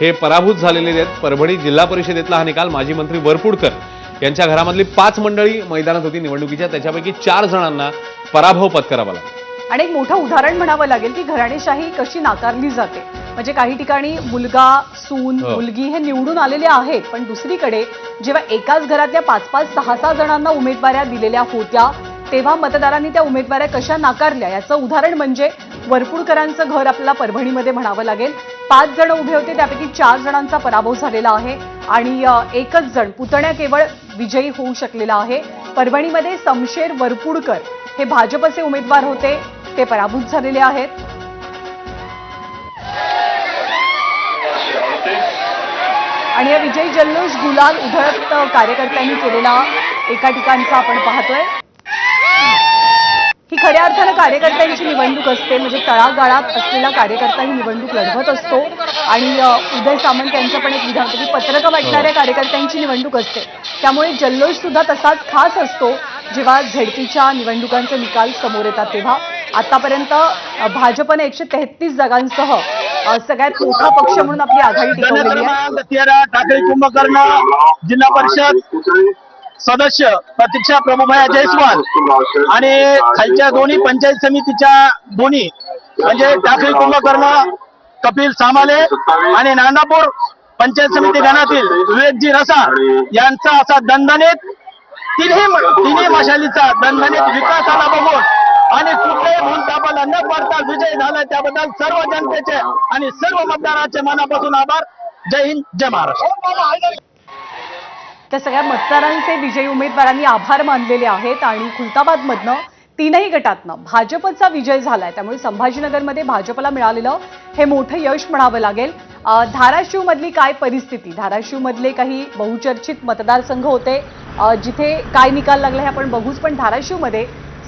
हे पराभूत झालेले आहेत। परभणी जिल्हा परिषदेतला हा निकाल माजी मंत्री वरपुडकर यांच्या घरामधली 5 मंडळी मैदानात होती निवडणुकीच्या, त्याच्यापैकी 4 जणांना पराभव पत्करावा लागला। आणि एक मोठं उदाहरण म्हणावं लागेल की घराणेशाही कशी नाकारली जाते। म्हणजे काही ठिकाणी मुलगा, सून, मुलगी हे निवडून आलेले आहेत, पण दुसरीकडे जेव्हा एकाच घरातल्या 5-5, 6-6 जणांना उमेदवाऱ्या दिलेल्या होत्या तेव्हा मतदारांनी त्या उमेदवाऱ्या कशा नाकारल्या याचं उदाहरण म्हणजे वरपुडकरांचं घर आपल्याला परभणीमध्ये म्हणावं लागेल। 5 जण उभे होते, त्यापैकी 4 जणांचा पराभव झालेला आहे आणि एकच जण पुतण्या केवळ विजयी होऊ शकलेला आहे। परभणीमध्ये समशेर वरपुडकर हे भाजपचे उमेदवार होते, ते पराभूत झालेले आहेत। आणि या विजयी जल्लोष, गुलाल उधळत कार्यकर्त्यांनी केलेला एका ठिकाणचा आपण पाहतोय। ही खऱ्या अर्थानं कार्यकर्त्यांची निवडणूक असते, म्हणजे तळागाळात असलेला कार्यकर्ता ही निवडणूक लढवत असतो। आणि उदय सामंत यांचं पण एक विधान होतं की पत्रकं वाटणाऱ्या कार्यकर्त्यांची निवडणूक असते, त्यामुळे जल्लोष सुद्धा तसाच खास असतो जेव्हा झेडपीच्या निवडणुकांचे निकाल समोर येतात तेव्हा। आतापर्यंत भाजपने 133 जागांसह सगळ्यात मोठा पक्ष म्हणून आपली आघाडी टिकवलेली आहे। ठाकरे कुंभकर्ण जिल्हा परिषद सदस्य प्रतीक्षा प्रभुभाया जयस्वाल आणि खालच्या दोन्ही पंचायत समितीच्या दोन्ही म्हणजे ठाकरे कुंभकर्ण कपिल सामाले आणि नांदापूर पंचायत समिती गणातील विवेकजी रसाळ यांचा असा दणदणीत तिन्ही मशालीचा दणदणीत विकासाला बघून आणि कुठल्याही भूलथापाला न पडता विजय झाला, त्याबद्दल सर्व जनतेचे आणि सर्व मतदारांचे मनापासून आभार। जय हिंद, जय महाराष्ट्र। त्या सगळ्या मतदारांचे विजयी उमेदवारांनी आभार मानलेले आहेत आणि खुलताबादमधनं 3ही गटातनं भाजपचा विजय झालाय, त्यामुळे संभाजीनगरमध्ये भाजपला मिळालेलं हे मोठं यश म्हणावं लागेल। धाराशिवमधली काय परिस्थिती, धाराशिवमधले काही बहुचर्चित मतदारसंघ होते जिथे काय निकाल लागला हे आपण बघूच, पण धाराशिवमध्ये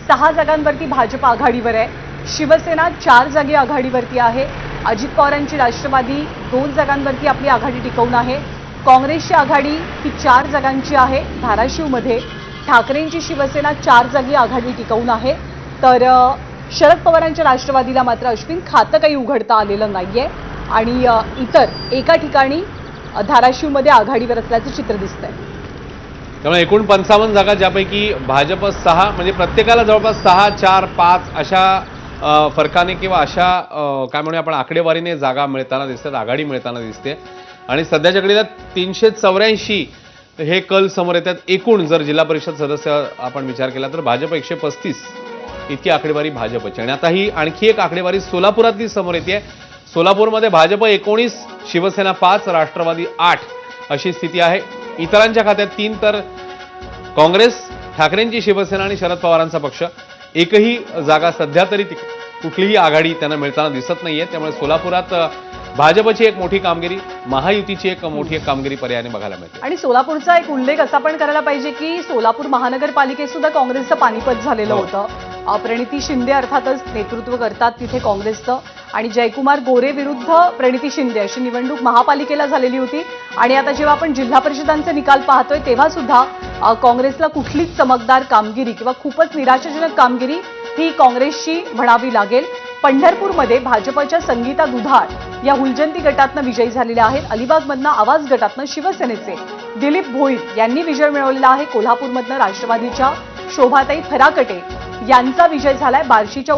6 जागांवरती भाजप आघाडीवर आहे, शिवसेना 4 जागी आघाडीवरती आहे, अजित पवारांची राष्ट्रवादी 2 जागांवरती आपली आघाडी टिकवून आहे, काँग्रेसची आघाडी ही 4 जागांची आहे धाराशिवमध्ये, ठाकरेंची शिवसेना 4 जागी आघाडी टिकवून आहे, तर शरद पवारांच्या राष्ट्रवादीला मात्र अश्विन खातं काही उघडता आलेलं नाहीये आणि इतर एका ठिकाणी धाराशिवमध्ये आघाडीवर असल्याचं चित्र दिसतंय। त्यामुळे एकूण 55 जागा, ज्यापैकी भाजप 6 म्हणजे प्रत्येकाला जवळपास 6, 4, 5 अशा फरकाने किंवा अशा काय म्हणूया आपण आकडेवारीने जागा मिळताना दिसतात, आघाडी मिळताना दिसते। आणि सध्याच्या घडीला 384 हे कल समोर येतात। एकूण जर जिल्हा परिषद सदस्य आपण विचार केला तर भाजप 135 इतकी आकडेवारी भाजपची। आणि आता ही आणखी एक आकडेवारी सोलापुरातली समोर येते। सोलापूरमध्ये भाजप 19, शिवसेना 5, राष्ट्रवादी 8 अशी स्थिती आहे। इतरांच्या खात्यात 3 तर काँग्रेस, ठाकरेंची शिवसेना आणि शरद पवारांचा पक्ष। एकही जागा सध्या तरी कुठलीही आघाडी त्यांना मिळताना दिसत नाहीये, त्यामुळे सोलापुरात भाजपची एक मोठी कामगिरी, महायुतीची एक मोठी कामगिरी पर्यायाने बघायला मिळते। आणि सोलापूरचा एक उल्लेख असा पण करायला पाहिजे की सोलापूर महानगरपालिकेत सुद्धा काँग्रेसचं पानिपत झालेलं होतं। प्रणिती शिंदे अर्थातच नेतृत्व करतात तिथे काँग्रेसचं, आणि जयकुमार गोरे विरुद्ध प्रणिती शिंदे अशी निवडणूक महापालिकेला झालेली होती। आणि आता जेव्हा आपण जिल्हा परिषदांचे निकाल पाहतोय तेव्हा सुद्धा काँग्रेसला कुठलीच चमकदार कामगिरी किंवा खूपच निराशाजनक कामगिरी ही काँग्रेसची म्हणावी लागेल। पंढरपूरमध्ये भाजपच्या संगीता दुधाळ या हुलजंती गटातनं विजयी झालेल्या आहेत। अलिबागमधनं आवाज गटातनं शिवसेनेचे दिलीप भोईर यांनी विजय मिळवलेला आहे। कोल्हापूरमधनं राष्ट्रवादीच्या शोभाताई फराकटे यांचा विजय झालाय। बार्शीच्या